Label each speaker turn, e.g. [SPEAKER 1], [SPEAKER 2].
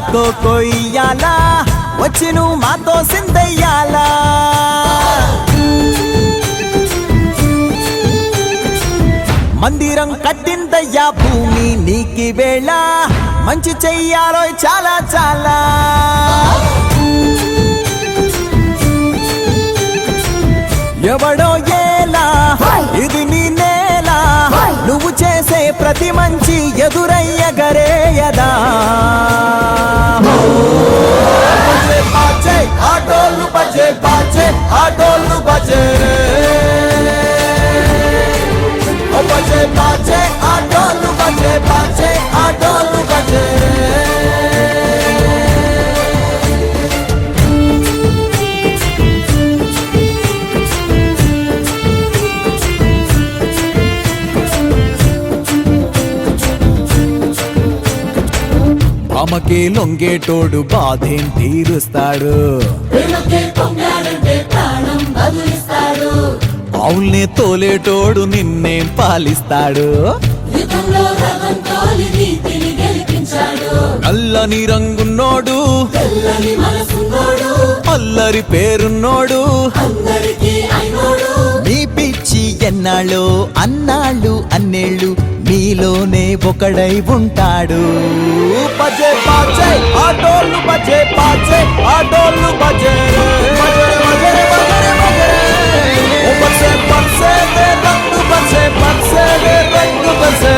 [SPEAKER 1] కొయ్యాలా వచ్చి నువ్వు మాతో సిందయ్యాలా మందిరం కట్టిందయ్యా భూమి నీకి వేళ మంచి చెయ్యాలో చాలా చాలా ఎవడో ఏలా ఇది నీ నేల నువ్వు చేసే ప్రతి మంచి ఎదురయ్యగరేయదా ఆటోలు బజే బాజే ఆటోలు బజే బజే బాజే ఆటోలు బజే బాజే ఆటోలు బజే అమ్మకే లొంగేటోడు బాధేం తీరుస్తాడు అవుల్నే తోలేటోడు నిన్నేం పాలిస్తాడు నల్లని రంగున్నోడు అల్లరి పేరున్నోడు మీ పిచ్చి ఎన్నాళ్ళు అన్నాళ్ళు అన్నేళ్ళు మీలోనే ఒకడై ఉంటాడు బజే బాజే ఆటోలు బజే బాజే ఆటోలు బజే బజే బజే రంగు బజే బజే రంగు బజే